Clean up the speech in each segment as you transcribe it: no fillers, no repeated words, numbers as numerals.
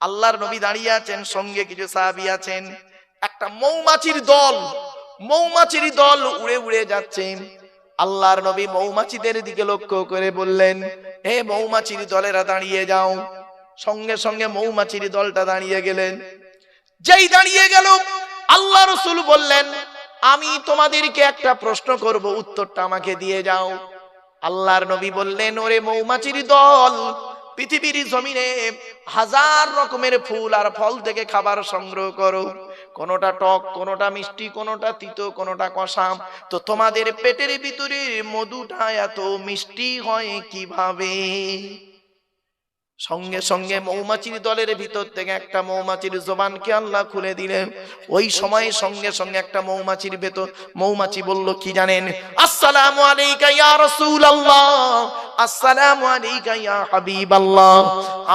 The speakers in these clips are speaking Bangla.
আল্লাহর নবী দাঁড়িয়ে আছেন, সঙ্গে কিছু সাহাবী আছেন। একটা মৌমাছির দল উড়ে উড়ে যাচ্ছে। আল্লাহর নবী মৌমাছিদের দিকে লক্ষ্য করে বললেন, হে মৌমাছির দলেরা দাঁড়িয়ে যাও। সঙ্গে সঙ্গে মৌমাছির দলটা দাঁড়িয়ে গেলেন। যেই দাঁড়িয়ে গেল, আল্লাহ রাসূল বললেন, আমি তোমাদেরকে একটা প্রশ্ন করব, উত্তরটা আমাকে দিয়ে যাও। আল্লাহর নবী বললেন, ওরে মৌমাছির দল, পৃথিবীর জমিনে হাজার রকমের ফুল আর ফল থেকে খাবার সংগ্রহ করো, কোনটা টক, কোনটা মিষ্টি, কোনটা তিতো, কোনটা কষা, তো তোমাদের পেটের ভিতরে মধুটা এত মিষ্টি হয় কিভাবে? সঙ্গে সঙ্গে মৌমাছির দলের ভিতর থেকে একটা মৌমাছির জবানকে আল্লাহ খুলে দিলেন। ওই সময় সঙ্গে সঙ্গে একটা মৌমাছি বলল কি জানেন? আসসালামু আলাইকা ইয়া রাসূলুল্লাহ, আসসালামু আলাইকা ইয়া হাবিবাল্লাহ।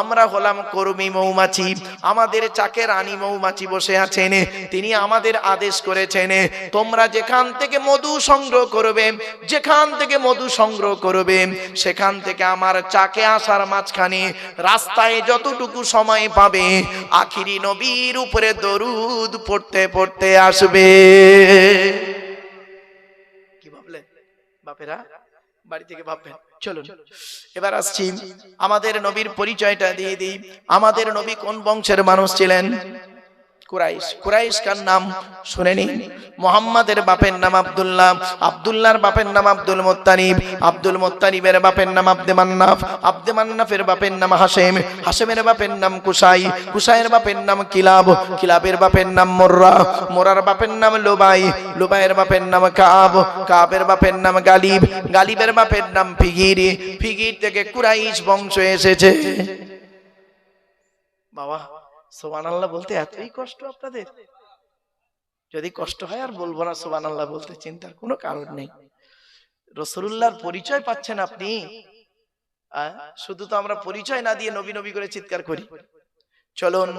আমরা হলাম কর্মী মৌমাছি, আমাদের চাকে রানী মৌমাছি বসে আছেন, তিনি আমাদের আদেশ করেছেন, তোমরা যেখান থেকে মধু সংগ্রহ করবে সেখান থেকে আমার চাকে আসার মাঝখানে রাস্তায় যতটুকু সময় পাবে আখিরি নবীর উপরে দরুদ পড়তে পড়তে আসবে। কি ভাবলেন বাপেরা? বাড়ি থেকে ভাববেন। চলুন এবার আসছি, আমাদের নবীর পরিচয়টা দিয়ে দিই। আমাদের নবী কোন বংশের মানুষ ছিলেন? কুরাইশ কার নাম শুনে নিন। মুহাম্মাদের বাপের নাম আব্দুল্লাহ, আব্দুল্লাহর বাপের নাম আব্দুল মুত্তালিব, আব্দুল মুত্তালিবের বাপের নাম আব্দে মান্নাফ, আব্দে মান্নাফের বাপের নাম হাশেম, হাশেমের বাপের নাম কুসাই, কুসাইয়ের বাপের নাম কিলাব, কিলাবের বাপের নাম মুররা, মুরার বাপের নাম লুবাই, লুবাইয়ের বাপের নাম কাব, কাবের বাপের নাম গালিব, গালিবের বাপের নাম ফিগির, ফিগির থেকে কুরাইশ বংশ এসেছে। বাবা সুবহানাল্লাহ বলতে এতই কষ্ট আপনাদের? যদি কষ্ট হয় আর বলবো না সুবহানাল্লাহ বলতে, চিন্তার কোনো কারণ নেই। রাসূলুল্লাহর পরিচয় পাচ্ছেন আপনি, শুধু তো আমরা পরিচয় না দিয়ে নবী নবী করে চিৎকার করি। চলুন,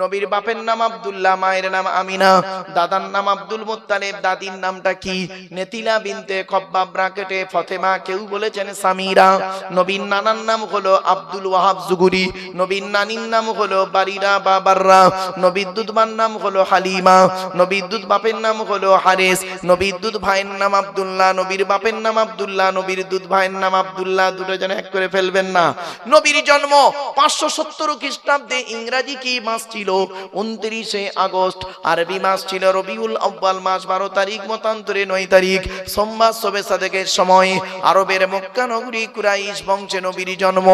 নবীর বাপের নাম আব্দুল্লাহ, মায়ের নাম আমিনা, দাদার নাম আব্দুল মুত্তালিব, দাদির নামটা কি? নেতিলা বিনতে খব্বাব ব্রাকেটে ফতেমা, কেউ বলেছেন সামিরা। নবীর নানার নাম হলো আব্দুল ওয়াহাব জুগুরি, নবীর নানির নাম হলো বারিরা বা বাররা, নবীর দুধবার নাম হলো হালিমা, নবীর দুধ বাপের নাম হলো হারেস, নবীর দুধ ভাইয়ের নাম আব্দুল্লাহ, নবীর বাপের নাম আব্দুল্লাহ, নবীর দুধ ভাইয়ের নাম আব্দুল্লাহ, দুটো জন এক করে ফেলবেন না। নবীর জন্ম 570 খ্রিস্টাব্দে। ইংরেজি কি মাস ছিল? 29শে আগস্ট। আরবি মাস ছিল রবিউল আউয়াল মাস, 12 তারিখ, মতান্তরে 9 তারিখ, সোমবার শবে সাদেকের সময় আরবের মক্কা নগরী কুরাইশ বংশে নবীর জন্ম।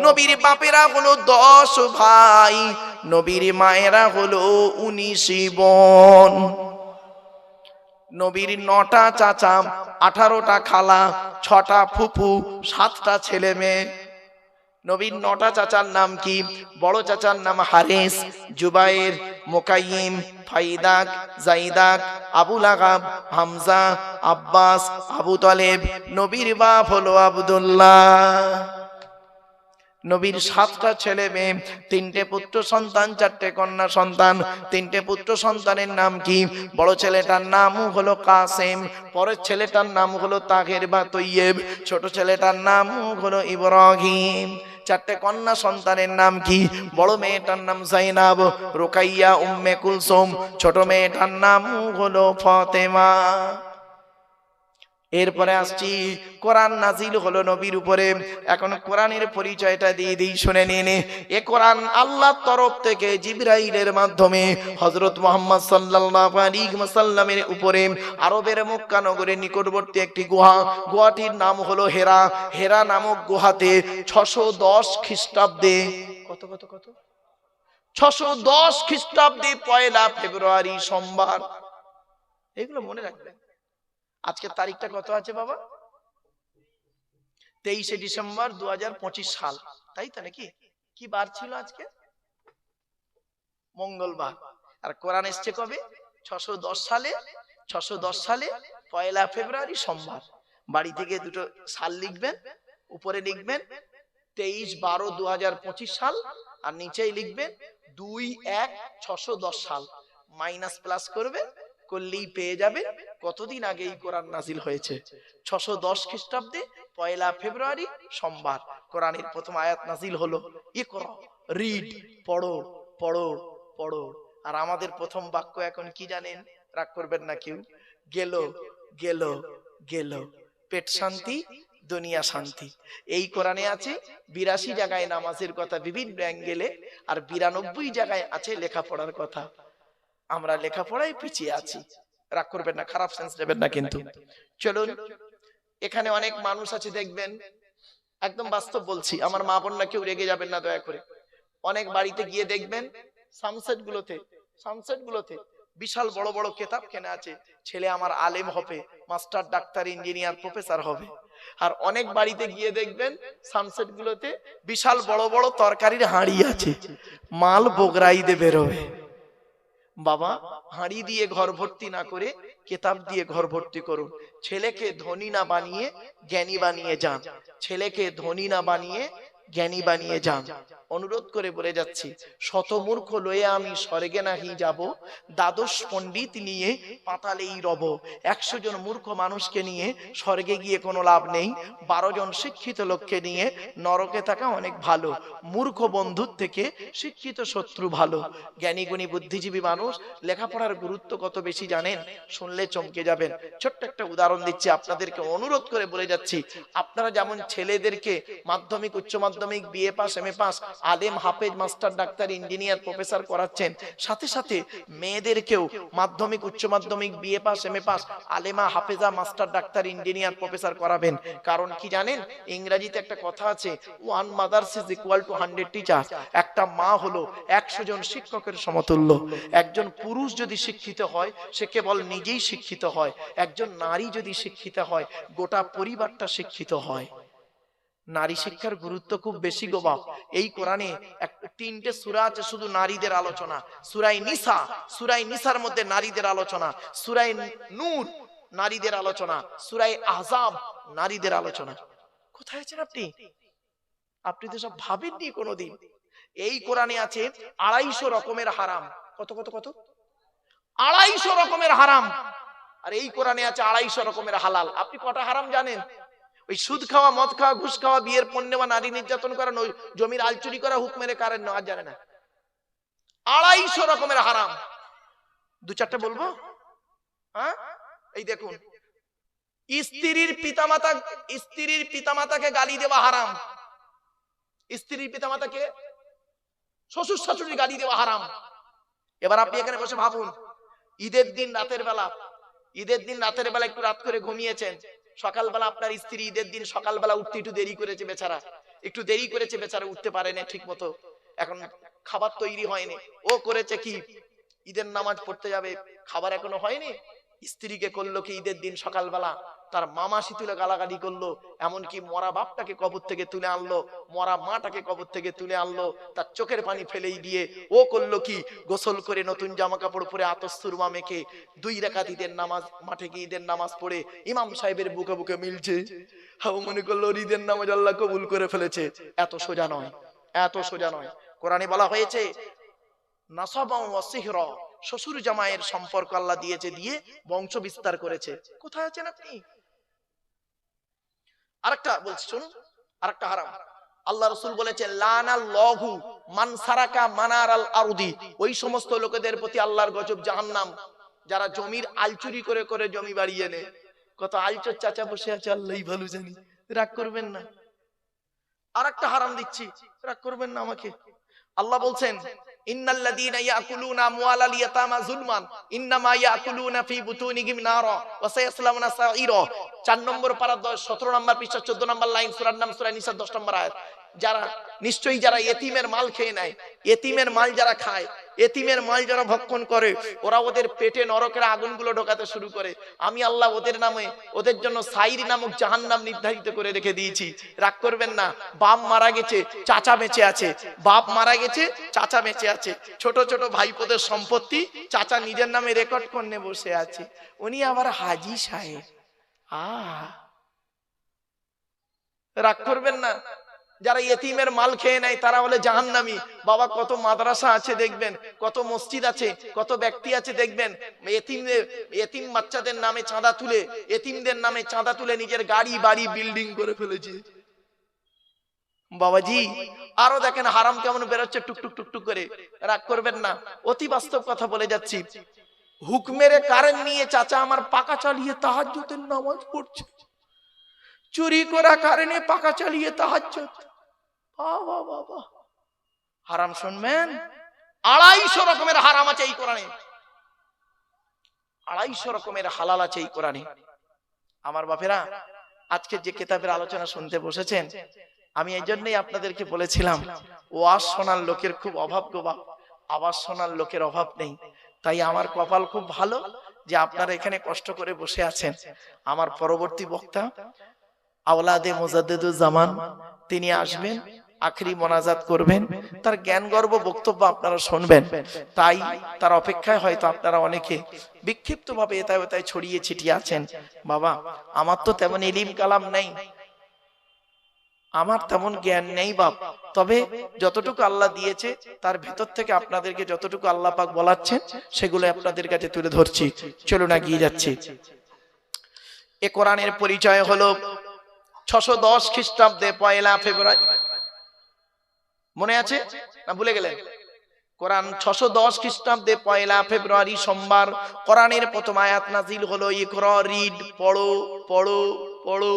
নবীর বাপেরা হলো 10 ভাই, নবীর মায়েরা হলো 19 বোন। নবীর 9টা চাচা, 18টা খালা, 6টা ফুফু, 7টা ছেলে মেয়ে। নবীর 9টা চাচার নাম কি? বড় চাচার নাম হারিস, জুবাইর, মুকাইয়িম, ফাইদাক, জাইদাক, আবু লাগাব, হামজা, আব্বাস, আবু তালেব। নবীর বাপ হলো আব্দুল্লাহ। নবীর 7টা ছেলে মেয়ে, 3টে পুত্র সন্তান, 4টে কন্যা সন্তান। 3টে পুত্র সন্তানের নাম কি? বড় ছেলেটার নাম হলো কাসেম, পরের ছেলেটার নাম হলো তাহের বা তৈয়েব, ছোট ছেলেটার নাম হলো ইব্রাহিম। 4টে কন্যা সন্তানের নাম কি? বড় মেয়েটার নাম জাইনাব, রুকাইয়া, উম্মে কুলসুম, ছোট মেয়েটার নাম হলো ফাতেমা। এরপরে আসছি, কোরআন নাজিল হলো নবীর উপরে। এখন কোরআনের পরিচয়টা দিয়ে দিই, শুনে নিন। এ কোরআন আল্লাহর তরফ থেকে জিবরাইলের মাধ্যমে হযরত মুহাম্মদ সাল্লাল্লাহু আলাইহি ওয়াসাল্লামের উপরে আরবের মক্কা নগরের নিকটবর্তী একটি গুহাটির নাম হলো হেরা। হেরা নামক গুহাতে 610 খ্রিস্টাব্দে, কত 610 খ্রিস্টাব্দে 1 ফেব্রুয়ারি সোমবার। এগুলো মনে রাখবেন। আজকের তারিখটা কত আছে বাবা? 23শে ডিসেম্বর 2025 সাল, তাই তো নাকি? কি বার ছিল আজকে? মঙ্গলবার। আর কোরআন এসছে কবে? 610 সালে। 610 সালে 1 ফেব্রুয়ারি সোমবার। বাড়ি থেকে দুটো সাল লিখবেন, উপরে লিখবেন 23/12/2025 সাল, আর নিচেই লিখবেন 2/1/610 সাল। মাইনাস প্লাস করবেন, করলেই পেয়ে যাবে কতদিন আগে এই কোরআন নাজিল হয়েছে। 610 খ্রিস্টাব্দে 1 ফেব্রুয়ারি সোমবার কোরআনের প্রথম আয়াত নাজিল হলো। ইকরা, রিড, পড়ো, পড়ো পড়ো। আর আমাদের প্রথম বাক্য এখন কি জানেন? রাগ করবেন না কেউ। গেল গেল গেল, পেট শান্তি দুনিয়া শান্তি। এই কোরআনে আছে 82 জায়গায় নামাজের কথা বিভিন্ন অ্যাঙ্গেলে, আর 92 জায়গায় আছে লেখাপড়ার কথা। আমরা লেখাপড়ায় পিছিয়ে আছি। রাগ করবেন না, খারাপ সেন্স নেবেন না কিন্তু। চলুন, এখানে অনেক মানুষ আছে দেখবেন, একদম বাস্তব বলছি, আমার মা বোনরা কেউ রেগে যাবেন না দয়া করে। অনেক বাড়িতে গিয়ে দেখবেন সানসেট গুলোতে বিশাল বড় বড় কেতাব কেনা আছে, ছেলে আমার আলেম হবে, মাস্টার, ডাক্তার, ইঞ্জিনিয়ার, প্রফেসর হবে। আর অনেক বাড়িতে গিয়ে দেখবেন সানসেট গুলোতে বিশাল বড় বড় তরকারির হাঁড়ি আছে, মাল বগরাই দিয়ে বেরোবে। বাবা, হাঁড়ি দিয়ে ঘর ভর্তি না করে কেতাব দিয়ে ঘর ভর্তি করুন। ছেলেকে ধনী না বানিয়ে জ্ঞানী বানিয়ে যান, ছেলেকে ধনী না বানিয়ে জ্ঞানী বানিয়ে যান। অনুরোধ করে বলে যাচ্ছি, শতমূর্খ লয়ে আমি স্বর্গে নাহি যাব, দ্বাদশ পণ্ডিত নিয়ে পাতালেই রব। 100 জন মূর্খ মানুষকে নিয়ে স্বর্গে গিয়ে কোনো লাভ নেই, 12 জন শিক্ষিত লোককে নিয়ে নরকে থাকা অনেক ভালো। মূর্খ বন্ধুর থেকে শিক্ষিত শত্রু ভালো। জ্ঞানী গুণী বুদ্ধিজীবী মানুষ লেখাপড়ার গুরুত্ব কত বেশি জানেন? শুনলে চমকে যাবেন। ছোট্ট একটা উদাহরণ দিচ্ছি, আপনাদেরকে অনুরোধ করে বলে যাচ্ছি, আপনারা যেমন ছেলেদেরকে মাধ্যমিক, উচ্চ মাধ্যমিক, বিএ পাস, এমএ পাস, আলেম, হাফেজ, মাস্টার, ডাক্তার, ইঞ্জিনিয়ার, প্রফেসর করাচ্ছেন, সাথে সাথে মেয়েদেরকেও মাধ্যমিক, উচ্চ মাধ্যমিক, BA pass, MA pass, আলেমা, হাফেজা, master, doctor, engineer, professor করাবেন। কারণ কি জানেন? ইংরেজিতে একটা কথা আছে, one mother's is equal to 100 teacher. একটা মা হলো 100 জন শিক্ষকের সমতুল্য। একজন পুরুষ যদি শিক্ষিত হয়, সে কেবল নিজেই শিক্ষিত হয়। একজন নারী যদি শিক্ষিত হয়, গোটা পরিবারটা শিক্ষিত হয়। নারী শিক্ষার গুরুত্ব খুব বেশি গো বাপ। এই কোরআনে 3টে সূরা আছে শুধু নারীদের আলোচনা। সূরা নিসার মধ্যে নারীদের আলোচনা, সূরা নূর নারীদের আলোচনা, সূরা আহজাব নারীদের আলোচনা। কোথায় আছেন আপনি? আপনি তো সব ভাবেননি কোনোদিন। এই কোরআনে আছে 250 রকমের হারাম। কত কত কত? 250 রকমের হারাম। আর এই কোরআনে আছে 250 রকমের হালাল। আপনি কটা হারাম জানেন? ওই সুদ খাওয়া, মদ খাওয়া, ঘুষ খাওয়া, বিয়ের পণ্য বা নারী নির্যাতন করা, জমির আলচুরি করা, হুক মেরে কারেন্ট নেওয়া, জানে না। 250 রকমের হারাম। 2-4টা বলবো? হ্যাঁ, এই দেখুন, স্ত্রীর পিতামাতাকে গালি দেওয়া হারাম। স্ত্রীর পিতামাতাকে, শ্বশুর শাশুড়ি গালি দেওয়া হারাম। এবার আপনি এখানে বসে ভাবুন, ঈদের দিন রাতের বেলা একটু রাত করে ঘুমিয়েছেন, সকালবেলা আপনার স্ত্রী ঈদের দিন সকালবেলা উঠতে একটু দেরি করেছে, বেচারা উঠতে পারেনি ঠিক মতো, এখন খাবার তৈরি হয়নি, ও করেছে কি, ঈদের নামাজ পড়তে যাবে, খাবার এখনো হয়নি। স্ত্রীকে করলো কি, ঈদের দিন সকালবেলা তার মামাসি তুলে গালাগালি করলো, এমনকি মরা বাপটাকে কবর থেকে তুলে আনলো, মরা মাটাকে কবর থেকে তুলে আনলো, তার চোখের পানি ফেলেই দিয়ে ও করলো কি, গোসল করে নতুন জামা কাপড় পরে আতশ সুরমা মেখে 2 রাকাত ঈদের নামাজ, মাঠে গিয়ে ঈদের নামাজ পড়ে ইমাম সাহেবের বুকে বুকে মিলছে। হাও মনে করলো ঈদের নামাজ আল্লাহ কবুল করে ফেলেছে। এত সোজা নয়। কোরআনে বলা হয়েছে নাসাবা ওয়া সিহরা, শ্বশুর জামাইয়ের সম্পর্ক আল্লাহ দিয়েছে, দিয়ে বংশ বিস্তার করেছে। কোথায় আছেন আপনি? আরেকটা বলছি শুনুন, আরেকটা হারাম। আল্লাহ রাসূল বলেছেন লানাল্লাহু মান সারাকা মানারাল আরদি, ওই সমস্ত লোকেদের প্রতি আল্লাহর গজব, জাহান্নাম, যারা জমির আলচুরি করে করে জমি বাড়িয়ে নেয়। কত আলচর চাচা বসে আছে, আল্লাহই ভালো জানি, রাগ করবেন না। আরেকটা হারাম দিচ্ছি, রাগ করবেন না আমাকে। আল্লাহ বলছেন ইন্নাল্লাযীনা ইয়াকুলুনা আমওয়ালাল ইয়াতামা যুলমান ইন্নামা ইয়াকুলুনা ফি বুতুনিহিম নারা ওয়া সায়াসলামুনা সাঈরা। 4 নম্বর পারা 17 নম্বর পৃষ্ঠা 14 নম্বর লাইন, সূরার নাম সূরা নিসা 10 নম্বর আয়াত। নিশ্চয়ই যারা এতিমের মাল খেয়ে নেয়, এতিমের মাল যারা খায়, এতিমের মাল যারা ভক্ষণ করে, ওরা ওদের পেটে নরকের আগুনগুলো ঢোকাতে শুরু করে। আমি আল্লাহ ওদের জন্য সাইর নামক জাহান্নাম নির্ধারিত করে রেখে দিয়েছি। রাগ করবেন না, বাপ মারা গেছে, চাচা বেঁচে আছে, ছোট ছোট ভাইপোদের সম্পত্তি চাচা নিজের নামে রেকর্ড করে বসে আছে, উনি আবার হাজি সাহেব। রাগ করবেন না, যারা ইতিমের মাল খেয়ে নেয় তারা হলে জাহান্নামী। বাবা, কত মাদ্রাসা আছে দেখবেন, কত মসজিদ আছে, কত ব্যক্তি আছে দেখবেন, এতিম বাচ্চাদের নামে চাঁদা তুলে, এতিমদের নামে চাঁদা তুলে নিজের গাড়ি বাড়ি বিল্ডিং করে ফেলেছে। বাবাজি আরো দেখেন হারাম কেমন বেরোচ্ছে টুকটুক টুকটুক করে, রাগ করবেন না, অতি বাস্তব কথা বলে যাচ্ছি। হুকমের কারেন্ট নিয়ে চাচা আমার পাকা চালিয়ে তাহাজ্জুদের নামাজ পড়ছে, চুরি করা কারেন্টে পাকা চালিয়ে তাহাজ্জুদ। বাবা বাবা, হারাম শুনবেন, 250 রকমের হারাম আছে এই কোরআনে, 250 রকমের হালাল আছে এই কোরআনে। আমার বাপেরা, আজকে যে কিতাবের আলোচনা শুনতে বসেছেন, আমি এই জন্যই আপনাদেরকে বলেছিলাম ওয়াজ শোনার লোকের খুব অভাব গো বাপ, আওয়াজ শোনার লোকের অভাব নেই। তাই আমার কপাল খুব ভালো যে আপনারা এখানে কষ্ট করে বসে আছেন। আমার পরবর্তী বক্তা আওলাদে মুজাদ্দিদুজ জামান, তিনি আসবেন, আখরি মোনাজাত করবেন, তার জ্ঞান গর্ব বক্তব্য আপনারা শুনবেন। তাই তার অপেক্ষায় হয়তো আপনারা অনেকে বিক্ষিপ্ত ভাবে এতায় ওতায় ছড়িয়ে ছিটিয়ে আছেন। বাবা আমার তো তেমন ইলিম কালাম নেই, আমার তেমন জ্ঞান নেই বাপ, তবে যতটুকু আল্লাহ দিয়েছে তার ভেতর থেকে আপনাদেরকে যতটুকু আল্লাহ পাক বলাচ্ছেন সেগুলো আপনাদের কাছে তুলে ধরছি। চলুন এগিয়ে যাচ্ছি। এ কোরআনের পরিচয় হলো 610 খ্রিস্টাব্দে 1 ফেব্রুয়ারি, মনে আছে না ভুলে গেলেন? কোরআন 610 খ্রিস্টাব্দে 1 ফেব্রুয়ারি সোমবার কোরআনের প্রথম আয়াত নাজিল হলো, ইকরা, রিড, পড়ো পড়ো পড়ো।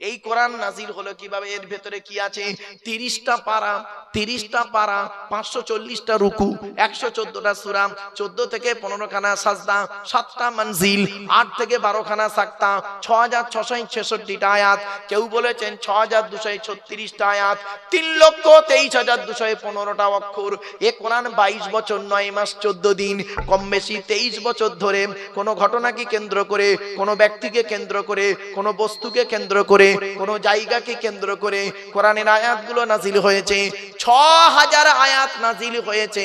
এই কোরআন নাজিল হলো কিভাবে? এর ভেতরে কি আছে? 30টা পারা, 30টা পারা, 540টা রুকু, 114টা সূরা, 14 থেকে 15 খানা সাজদা, 7টা মঞ্জিল, 8 থেকে 12 খানা সাক্তা, 6666টা আয়াত, কেউ বলেছেন 6236টা আয়াত, 3,23,215টা অক্ষর। এ কোরআন 22 বছর 9 মাস 14 দিন, কম বেশি 23 বছর ধরে কোন ঘটনাকে কেন্দ্র করে, কোন ব্যক্তিকে কেন্দ্র করে, কোন বস্তুকে কেন্দ্র করে, কোন জায়গাকে কেন্দ্র করে কোরআনের আয়াতগুলো নাজিল হয়েছে। 6000 আয়াত নাজিল হয়েছে,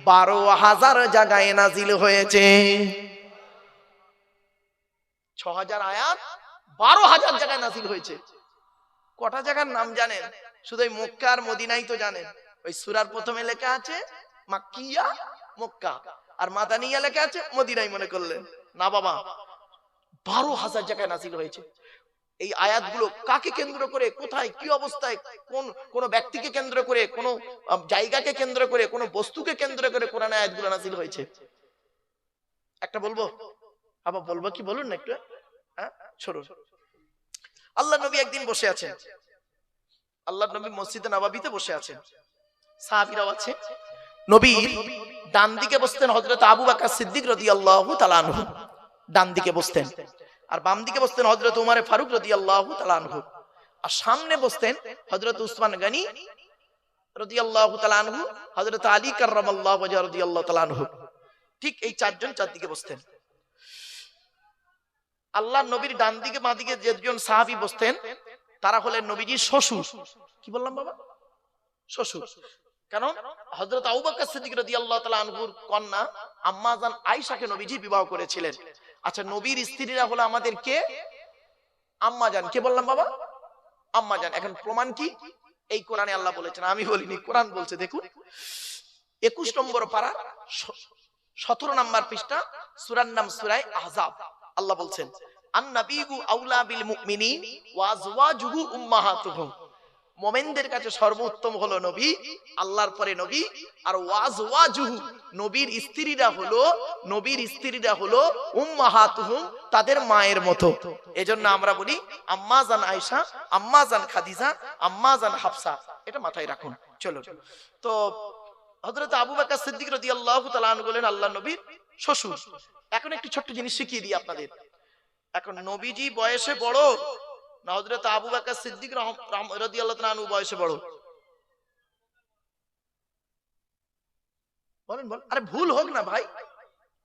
12,000 জায়গায় নাজিল হয়েছে। 6000 আয়াত 12,000 জায়গায় নাজিল হয়েছে। কটা জায়গার নাম জানেন? শুধু ওই মক্কা আর মদিনাই তো জানেন। ওই সূরার প্রথমে লেখা আছে মাক্কিয়া, মক্কা, আর মাদানিয়া লেখা আছে মদিনাই মনে করলেন না বাবা, 12,000 জায়গায় নাজিল হয়েছে। এই আয়াতগুলো কাকে কেন্দ্র করে, কোথায়, কি অবস্থায়, কোন ব্যক্তিকে কেন্দ্র করে, কোন জায়গাকে কেন্দ্র করে, কোন বস্তুকে কেন্দ্র করে কোরআনের আয়াতগুলো নাজিল হয়েছে? একটা বলবো, আবার বলবো কি বলুন না একটু, হ্যাঁ শুনুন। আল্লাহ নবী একদিন বসে আছেন, আল্লাহ নবী মসজিদে নববীতে বসে আছেন, সাহাবীরাও আছে। নবীর ডান দিকে বসতেন হযরত আবু বকর সিদ্দিক রাদিয়াল্লাহু তাআলা আনহু, ডান দিকে বসতেন, আর বাম দিকে বসতেন হযরত উমর ফারুক রাদিয়াল্লাহু তাআলা আনহু, আর সামনে বসতেন হযরত উসমান গনি রাদিয়াল্লাহু তাআলা আনহু, হযরত আলী কাররামাল্লাহু ওয়াজহু রাদিয়াল্লাহু তাআলা আনহু। ঠিক এই চারজন চারদিকে বসতেন। আল্লাহ নবীর ডান দিকে বাঁ দিকে যেজন সাহাবী বসতেন তারা হলেন নবীজির শ্বশুর। কি বললাম বাবা? শ্বশুর। কারণ হযরত আবু বকর সিদ্দিক রাদিয়াল্লাহু তাআলা আনহুর কন্যা আম্মা জান আয়েশাকে নবীজি বিবাহ করেছিলেন। আচ্ছা, নবীর স্ত্রীরা হলো আমাদের কে? আম্মা জান। কে বললাম বাবা? আম্মা জান। এখন প্রমাণ কি? এই কোরআনে আল্লাহ বলেছেন, আমি বলিনি, কোরআন বলছে। দেখুন 21 নম্বর পারা 17 নম্বর পৃষ্ঠা, সূরার নাম সূরা আহজাব। আল্লাহ বলছেন আন-নাবিয়্যু আউলা বিল মুমিনিন ওয়া আজওয়াজুহু উম্মাহাতুহুম। মুমিনদের কাছে সর্বোত্তম হলো নবী, আল্লাহর পরে নবী, আর ওয়াজওয়াজুহু নবীর স্ত্রীরা হলো উম্মাহাতুহুম, তাদের মায়ের মতো। এজন্য আমরা বলি আম্মা জান আয়েশা, আম্মা জান খাদিজা, আম্মা জান হাফসা। এটা মাথায় রাখুন। চলো, তো হযরত আবু বকর সিদ্দিক রাদিয়াল্লাহু তাআলা আনহু বলেন আল্লাহ নবীর শ্বশুর। এখন একটি ছোট্ট জিনিস শিখিয়ে দিই আপনাদের। এখন নবীজি বয়সে বড় না হযরত আবু বকর সিদ্দিক রাদিয়াল্লাহু তাআলা আনহু বয়সে বড়? বলেন বলেন। আরে ভুল হোক না ভাই,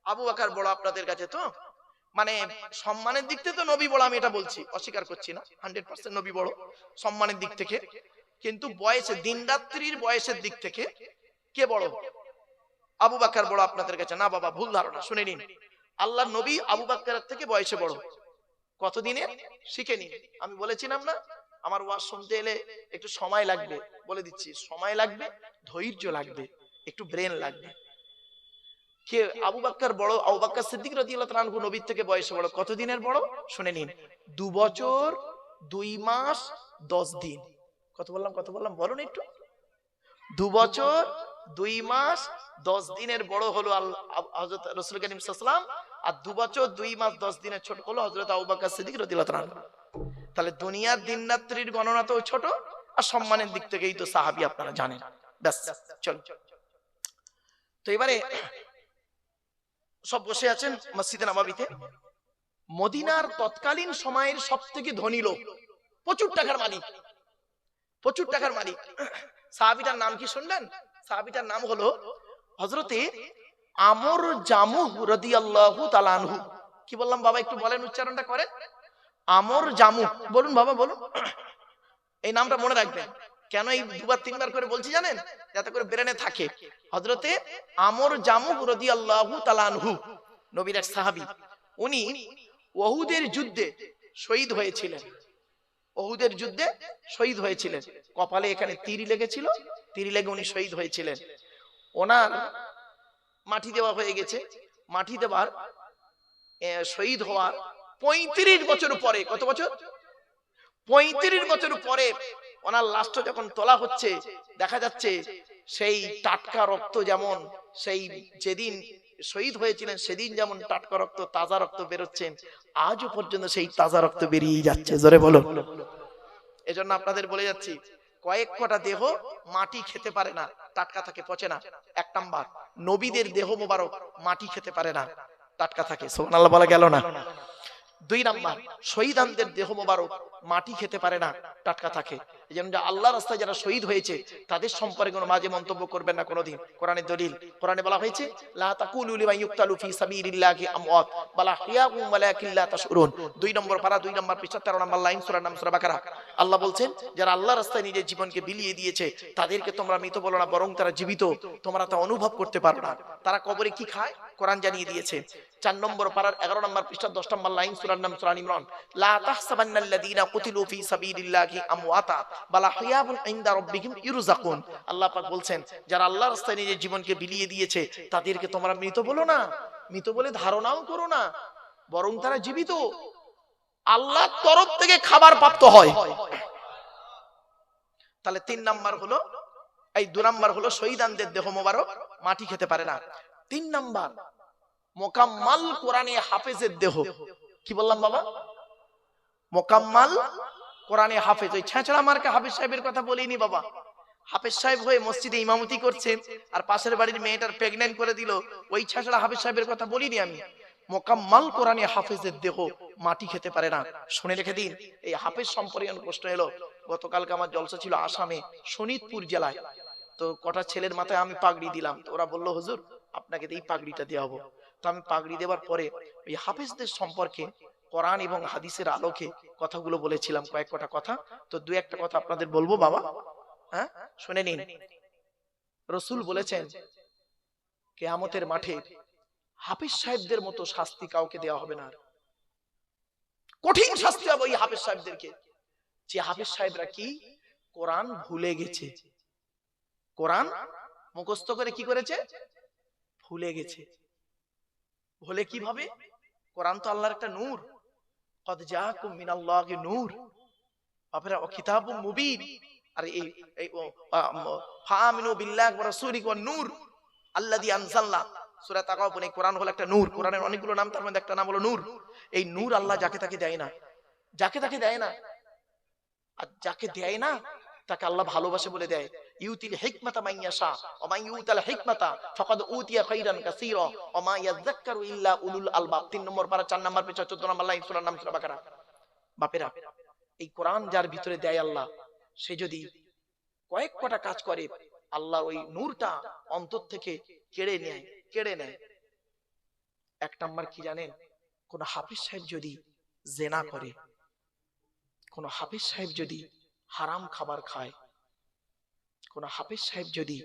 আবু বকর বড় আপনাদের কাছে, তো মানে সম্মানের দিক থেকে তো নবী বড়, আমি এটা বলছি, অস্বীকার করছি না, 100% নবী বড় সম্মানের দিক থেকে। কিন্তু বয়সে, দিন রাত্রির বয়সের দিক থেকে কে বড়? আবু বকর বড় আপনাদের কাছে? না বাবা, ভুল ধারণা। শুনে নিন, আল্লাহ নবী আবু বকরের থেকে বয়সে বড়। কতদিনে? শিখে নিন। আমি বলেছিলাম না, আমার ওয়াজ শুনতে এলে একটু সময় লাগবে, বলে দিচ্ছি, সময় লাগবে, ধৈর্য লাগবে, একটু ব্রেন লাগবে। কে আবু বকর বড়? আবু বকর সিদ্দিক রাদিয়াল্লাহু তাআলা আনহু নবীর থেকে বয়সে বড়। কতদিনের বড়? শুনে নিন, 2 বছর 2 মাস 10 দিন। কত বললাম বলুন একটু। 2 বছর 2 মাস 10 দিনের বড় হলো হযরত রাসূল করিম সাল্লাল্লাহু আলাইহি ওয়াসাল্লাম, আর 2 বছর 2 মাস 10 দিনের ছোট হলো হযরত আবু বকর সিদ্দিক রাদিয়াল্লাহু তাআলা আনহু। তাহলে দুনিয়ার দিন রাত্রির গণনা তো ছোট, আর সম্মানের দিক থেকেই তো সাহাবী আপনারা জানেন। ব্যাস চলো। তো এবারে সব বসে আছেন মসজিদে নববীতে। মদিনার তৎকালীন সময়ের সবথেকে ধনী লোক, প্রচুর টাকার মালিক, প্রচুর টাকার মালিক। সাহাবীটার নাম কি শুনলেন? সাহাবীটার নাম হলো হযরতে আমর জামুহ রাদিয়াল্লাহু তাআলা আনহু। কি বললাম বাবা, একটু বলেন, উচ্চারণটা করেন। আমর জামুহ, বলুন বাবা বলুন। এই নামটা মনে রাখবেন। কেন এই দুবার তিনবার করে বলছি জানেন? যাতে করে ব্রেনে থাকে। হযরতে আমর জামুহ রাদিয়াল্লাহু তাআলা আনহু নবীর এক সাহাবী। উনি উহুদের যুদ্ধে শহীদ হয়েছিলেন। উহুদের যুদ্ধে শহীদ হয়েছিলেন। কপালে এখানে তীর লেগেছিল, তীর লেগে উনি শহীদ হয়েছিলেন। ওনার মাটি দেওয়া হয়ে গেছে। মাটি দেওয়ার শহীদ হওয়ার 35 বছর পরে, কত বছর? 35 বছর পরে ওনার লাশটা যখন তোলা হচ্ছে, দেখা যাচ্ছে সেই টাটকা রক্ত যেমন সেই যেদিন শহীদ হয়েছিলেন সেদিন যেমন টাটকা রক্ত, তাজা রক্ত বেরোচ্ছেন, আজও পর্যন্ত সেই তাজা রক্ত বেরিয়ে যাচ্ছে। জোরে বলো। এজন্য আপনাদের বলে যাচ্ছি, কয়েক কটা দেহ মাটি খেতে পারে না, টাটকা থাকে, পচে না। 1 নাম্বার, নবীদের দেহ মোবারক মাটি খেতে পারে না, টাটকা থাকে। সুবহানাল্লাহ বলা গেল না। 2 নাম্বার, শহীদানদের দেহ মোবারক মাটি খেতে পারে না, টাটকা থাকে। যেমন আল্লাহর রাস্তায় যারা শহীদ হয়েছে তাদের সম্পর্কে কোনো বাজে মন্তব্য করবেন না কোনোদিন। কোরআনের দলিল, কোরআনে বলা হয়েছে লা তাকুলু লিমান ইউক্তালু ফি সাবিলিল্লাহি আমওয়াত বাল আহইয়াউম ওয়ালাকিন লা তাশউরুন। 2 নম্বর পারা 2 নম্বর পৃষ্ঠা 13 নম্বর লাইন, সূরার নাম সূরা বাকারা। আল্লাহ বলছেন যারা আল্লাহর রাস্তায় নিজের জীবনকে বিলিয়ে দিয়েছে তাদেরকে তোমরা মৃত বলো না, বরং তারা জীবিত, তোমরা তা অনুভব করতে পারো না। তারা কবরে কি খায় কোরআন জানিয়ে দিয়েছে। 4 নম্বর পারার 11 নম্বর পৃষ্ঠা 10 নম্বর লাইন, সূরার নাম সূরা ইমরান। লা তাহসাবান্নাল্লাযীনা কুতিলু ফি সাবিলিল্লাহি আমওয়াতা বাল আহইয়াউন ইনদা রাব্বিহিম ইরযাকুন। আল্লাহ পাক বলছেন যারা আল্লাহর রাস্তায় নিজের জীবনকে বিলিয়ে দিয়েছে তাদেরকে তোমরা মৃত বলো না, মৃত বলে ধারণাও করো না, বরং তারা জীবিত, আল্লাহর তরফ থেকে খাবার প্রাপ্ত হয়। তাহলে 3 নাম্বার হলো, এই 2 নাম্বার হলো শহীদানদের দেহ মোবারক মাটি খেতে পারে না। 3 নাম্বার মোকাম্মাল কোরআনে হাফেজের দেহ। কি বললাম বাবা? মোকাম্মাল কোরআনে হাফেজ। ওই ছেঁচড়া মার্কা হাফেজ সাহেবের কথা বলিনি বাবা। হাফেজ সাহেব হয়ে মসজিদে ইমামতি করছেন আর পাশের বাড়ির মেয়েটার প্রেগন্যান্ট করে দিল, ওই ছেঁচড়া হাফেজ সাহেবের কথা বলিনি আমি। মোকাম্মাল কোরআনে হাফেজের দেহ মাটি খেতে পারে না। শুনে রেখে দিন, এই হাফেজ সম্পর্কে প্রশ্ন এলো। গতকালকে আমার জলসা ছিল আসামে, শোনিতপুর জেলায়। তো কটা ছেলের মাথায় আমি পাগড়ি দিলাম, তো ওরা বললো হুজুর আপনাকে এই পাগড়িটা দেওয়া হবো। তো আমি পাগড়ি দেওয়ার পরে ওই হাফেজদের সম্পর্কে কোরআন এবং হাদিসের আলোকে কথাগুলো বলেছিলাম, কয়েক কটা কথা। তো 2-1টা কথা আপনাদের বলবো বাবা, হ্যাঁ শুনে নিন। রাসূল বলেছেন কিয়ামতের মাঠে হাফেজ সাহেবদের মতো শাস্তি কাউকে দেওয়া হবে না, কঠিন শাস্তি হবে ওই হাফেজ সাহেবদেরকে। যে হাফেজ সাহেবরা কি কোরআন ভুলে গেছে, কোরআন মুখস্থ করে কি করেছে, ভুলে গেছে। ভুলে কিভাবে? কোরআন তো আল্লাহর একটা নূর, কদ জাআকুম মিনাল্লাহি নূর আপনারা কিতাবুম মুবিন। আর এই ফাআমিনু বিল্লাহি ওয়া রাসূলিহি ওয়ান নূর আল্লাযী আনজালনা। সূরা তাকাবুন, এই কোরআন হলো একটা নূর। কোরআনের অনেকগুলো নাম, তার মধ্যে একটা নাম হলো নূর। এই নূর আল্লাহ যাকে তাকে দেয় না, যাকে তাকে দেয় না। আর যাকে দেয় না তাকে আল্লাহ ভালোবাসে বলে দেয়। ইউতিল হিকমাতা মান ইয়াশা ওয়া মান ইউতাল হিকমাতা ফাকাদ উতিয়া খাইরান কাসীরা ওয়া মা ইয়াযাক্কারু ইল্লা উলুল আলবাব। 3 নম্বর পারা 4 নম্বর পৃষ্ঠা 14 নম্বর লাইন, সূরার নাম সূরা বাকারা। বাপেরা, এই কোরআন যার ভিতরে দেয় আল্লাহ, সে যদি কয়েক কটা কাজ করে আল্লাহ ওই নূরটা অন্তর থেকে কেড়ে নেয়। 1 নাম্বার কি জানেন? কোন হাফেজ সাহেব যদি জেনা করে, কোন হাফেজ সাহেব যদি হারাম খাবার খায়, কোন হাফেজ সাহেব যদি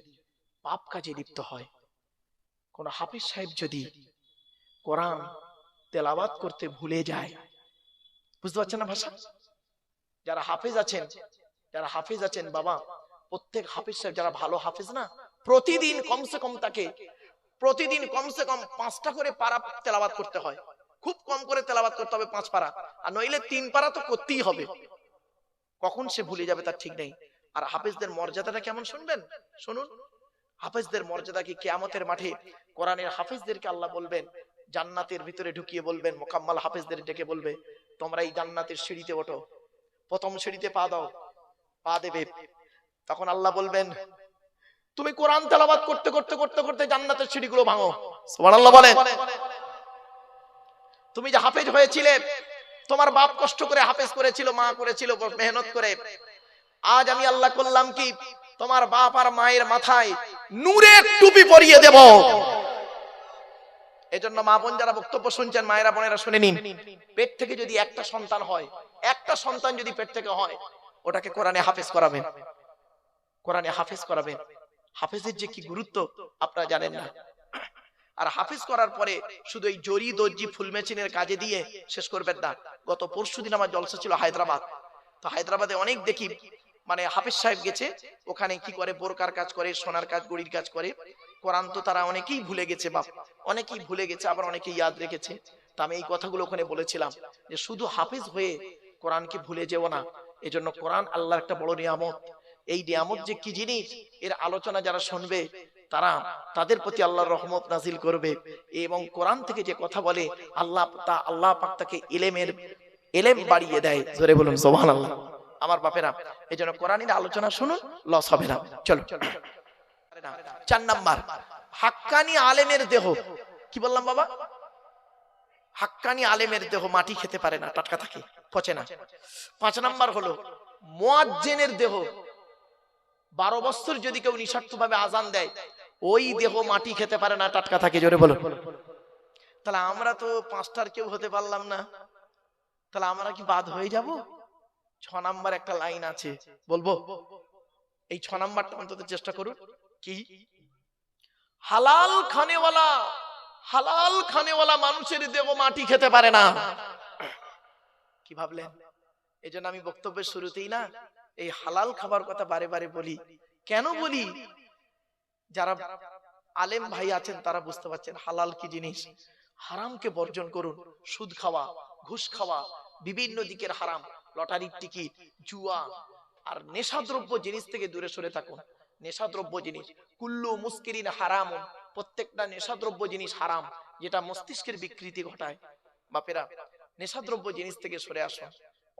পাপ কাজে লিপ্ত হয়, কোন হাফেজ সাহেব যদি কোরআন তেলাওয়াত করতে ভুলে যায়, বুঝতে পারছেন না ভাষা? যারা হাফেজ আছেন বাবা, প্রত্যেক হাফেজ সাহেব যারা ভালো হাফেজ না, প্রতিদিন কমসে কম 5টা করে পারা তেলাওয়াত করতে হয়। খুব কম করে তেলাওয়াত করতে হবে 5 পারা, আর নইলে 3 পারা তো করতেই হবে। কখন সে ভুলে যাবে তার ঠিক নেই। আর হাফেজদের মর্যাদাটা কেমন শুনবেন, শুনুন। হাফেজদের মর্যাদা কি, কিয়ামতের মাঠে কোরআনের হাফেজদেরকে আল্লাহ বলবেন, জান্নাতের ভিতরে ঢুকিয়ে বলবেন, মুকাম্মাল হাফেজদের ডেকে বলবে, তোমরা এই জান্নাতের সিঁড়িতে ওঠো, প্রথম সিঁড়িতে পা দাও, পা দেবে। তখন আল্লাহ বলবেন, তুমি কোরআন তেলাওয়াত করতে করতে করতে করতে জান্নাতের সিঁড়িগুলো ভাঙো। সুবহানাল্লাহ বলেন। তুমি যে হাফেজ হয়েছিলে, তোমার বাপ কষ্ট করে হাফেজ করেছিল, মা করেছিল মেহনত করে, আজ আমি আল্লাহ করলাম কি, তোমার বাপ আর মায়ের মাথায় নূরের টুপি পরিয়ে দেব। এজন্য মা বোন যারা বক্তব্য শুনছেন, মায়েরা বোনেরা শুনে নিন, পেট থেকে যদি একটা সন্তান হয়, একটা সন্তান যদি পেট থেকে হয়, ওটাকে কোরআনে হাফেজ করাবেন, কোরআনে হাফেজ করাবেন। হাফেজের যে কি গুরুত্ব আপনারা জানেন না। আর হাফেজ করার পরে শুধু এই জরি দর্জি ফুল মেশিনের কাজে দিয়ে শেষ করবেন না। গত পরশুদিন আমার জলসা ছিল হায়দ্রাবাদ, তো হায়দ্রাবাদে অনেক দেখি মানে হাফেজ সাহেব গেছে, ওখানে কি করে, বোরকার কাজ করে, সোনার কাজ, গড়ির কাজ করে। কোরআন তো তারা অনেকেই ভুলে গেছে বাপ, অনেকেই ভুলে গেছে, আবার অনেকেই ইয়াদ রেখেছে। তো আমি এই কথাগুলো ওখানে বলেছিলাম যে শুধু হাফেজ হয়ে কোরআনকে ভুলে যেও না। এজন্য কোরআন আল্লাহর একটা বড় নিয়ামত। এই নিয়ামত যে কি জিনিস, এর আলোচনা যারা শুনবে তারা, তাদের প্রতি আল্লাহর রহমত নাজিল করবে। এবং কোরআন থেকে যে কথা বলে আল্লাহ পাক তাকে ইলম বাড়িয়ে দেয়। জোরে বলুন সুবহানাল্লাহ। আমার বাপেরা, এজন্য কোরআনের আলোচনা শুনুন, লস হবে না। চলো 4 নাম্বার, হাক্কানি আলেমের দেহ। কি বললাম বাবা? হাক্কানি আলেমের দেহ মাটি খেতে পারে না, টাটকা থাকে, পচে না। 5 নাম্বার হলো মুয়াজ্জিনের দেহ। 12 বছর যদি কেউ নিঃস্বার্থভাবে আজান দেয়, ওই দেহ মাটি খেতে পারে না, টাটকা থাকে। জোরে বলো। তাহলে আমরা তো 5টার কেউ হতে পারলাম না, তাহলে আমরা কি বাদ হয়ে যাব? 6 নাম্বার একটা লাইন আছে, বলবো? এই 6 নাম্বারটা অন্তত চেষ্টা করুন। কি? হালাল খানেওয়ালা মানুষের দেহ মাটি খেতে পারে না। কি ভাবলেন? এই জন্য আমি বক্তব্যের শুরুতেই না এই হালাল খাবার কথা বারে বারে বলি। কেন বলি? যারা আলেম ভাই আছেন তারা বুঝতে পারছেন হালাল কি জিনিস। হারামকে বর্জন করুন। সুদ খাওয়া, ঘুষ খাওয়া, বিভিন্ন দিকের হারাম, লটারির টিকিট, জুয়া আর নেশাদ্রব্য জিনিস থেকে দূরে সরে থাকুন। নেশাদ্রব্য জিনিস কুল্লু মুস্কিরিন হারাম, প্রত্যেকটা নেশাদ্রব্য জিনিস হারাম, যেটা মস্তিষ্কের বিকৃতি ঘটায়। বাপেরা, নেশাদ্রব্য জিনিস থেকে সরে আসুন।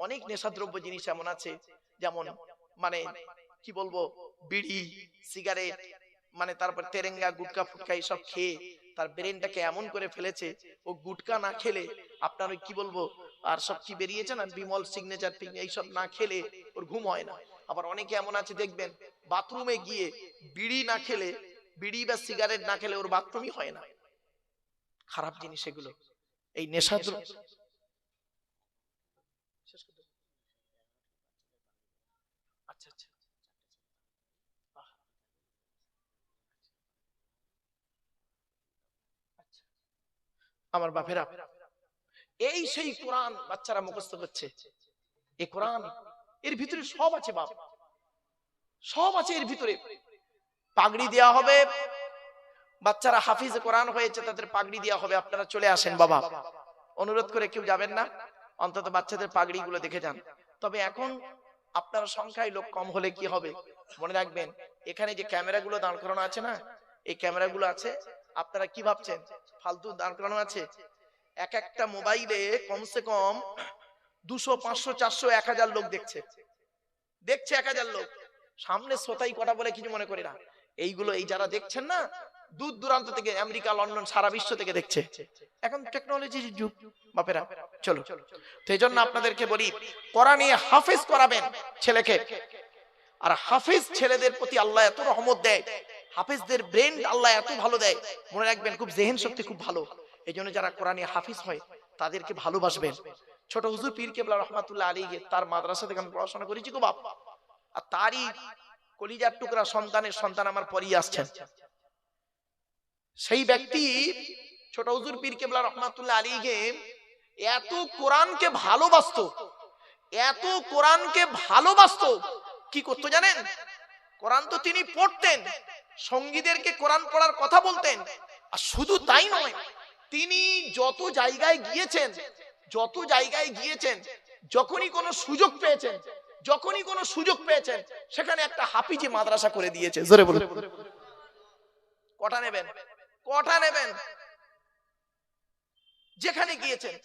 অনেক নেশাদ্রব্য জিনিস এমন আছে, যেমন মানে কি বলবো, বিড়ি, সিগারেট, মানে তারপর তেরেঙ্গা, গুটকা ফুটকা এইসব খেয়ে তার ব্রেনটাকে এমন করে ফেলেছে, ও গুটকা না খেলে আপনার ওই কি বলবো আর সব কি বেরিয়েছে না, বিমল সিগনেচার এইসব না খেলে ওর ঘুম হয় না। আবার অনেকে এমন আছে দেখবেন, বাথরুমে গিয়ে বিড়ি না খেলে, বিড়ি বা সিগারেট না খেলে ওর বাথরুমই হয় না। খারাপ জিনিস এগুলো। এই নেশাদ্রব্য আচ্ছা আচ্ছা আমার বাপেরা, এই সেই কোরআন বাচ্চারা মুখস্থ করছে। এই কোরআন, এর ভিতরে সব আছে বাপ, সব আছে এর ভিতরে। পাগড়ি দেয়া হবে, বাচ্চারা হাফিজ কোরআন হয়েছে তাদের পাগড়ি দেয়া হবে। আপনারা চলে আসেন বাবা, অনুরোধ করে কেউ যাবেন না, অন্তত বাচ্চাদের পাগড়ি গুলো দেখে যান। তবে এখন আপনার সংখ্যায় লোক কম হলে কি হবে, মনে রাখবেন এখানে যে ক্যামেরাগুলো দাঁড় করানো আছে না, এই ক্যামেরাগুলো আছে, আপনারা কি ভাবছেন ফালতু দাঁড় করানো আছে? এক একটা মোবাইলে কমসে কম 200, 500, 400, 1000 লোক দেখছে 1000 লোক। সামনে শ্রোতাই কটা বলে কিছু মনে করি না। এইগুলো এই যারা দেখছেন না, দূর দূরান্ত থেকে, আমেরিকা, লন্ডন, সারা বিশ্ব থেকে দেখছে। এখন টেকনোলজির যুগ বাপেরা। চলো, তো এই জন্য আপনাদেরকে বলি, কোরআনে হাফেজ করাবেন ছেলেকে। আর হাফেজ ছেলেদের প্রতি আল্লাহ এত রহমত দেয়, হাফেজদের ব্রেন আল্লাহ এত ভালো দেয়, মনে রাখবেন খুব জেহেন শক্তি খুব ভালো। এই জন্য যারা কোরআনে হাফিজ হয় তাদেরকে ভালোবাসবেন। ছোট হুজুর পীর কেবলা রহমাতুল্লাহ আলাইহি, তার মাদ্রাসা থেকে আমি পড়াশোনা করেছি গো বাপ, আর তারই কলিজার টুকরা সন্তান আমার পরই আসছেন। সেই ব্যক্তি ছোট হুজুর পীর কেবলা রহমাতুল্লাহ আলাইহি এত কোরআনকে ভালোবাসতো, এত কোরআনকে ভালোবাসতো, কি করতো জানেন? কোরআন তো তিনি পড়তেন, সঙ্গীদেরকে কোরআন পড়ার কথা বলতেন। আর শুধু তাই নয়, তিনি যত জায়গায় গিয়েছেন, যখনই কোনো সুযোগ পেয়েছেন, যখনই কোনো সুযোগ পেয়েছেন সেখানে একটা হাফিজি মাদ্রাসা করে দিয়েছে। জোরে বলুন, কটা নেবেন? কটা নেবেন? যেখানে গিয়েছেন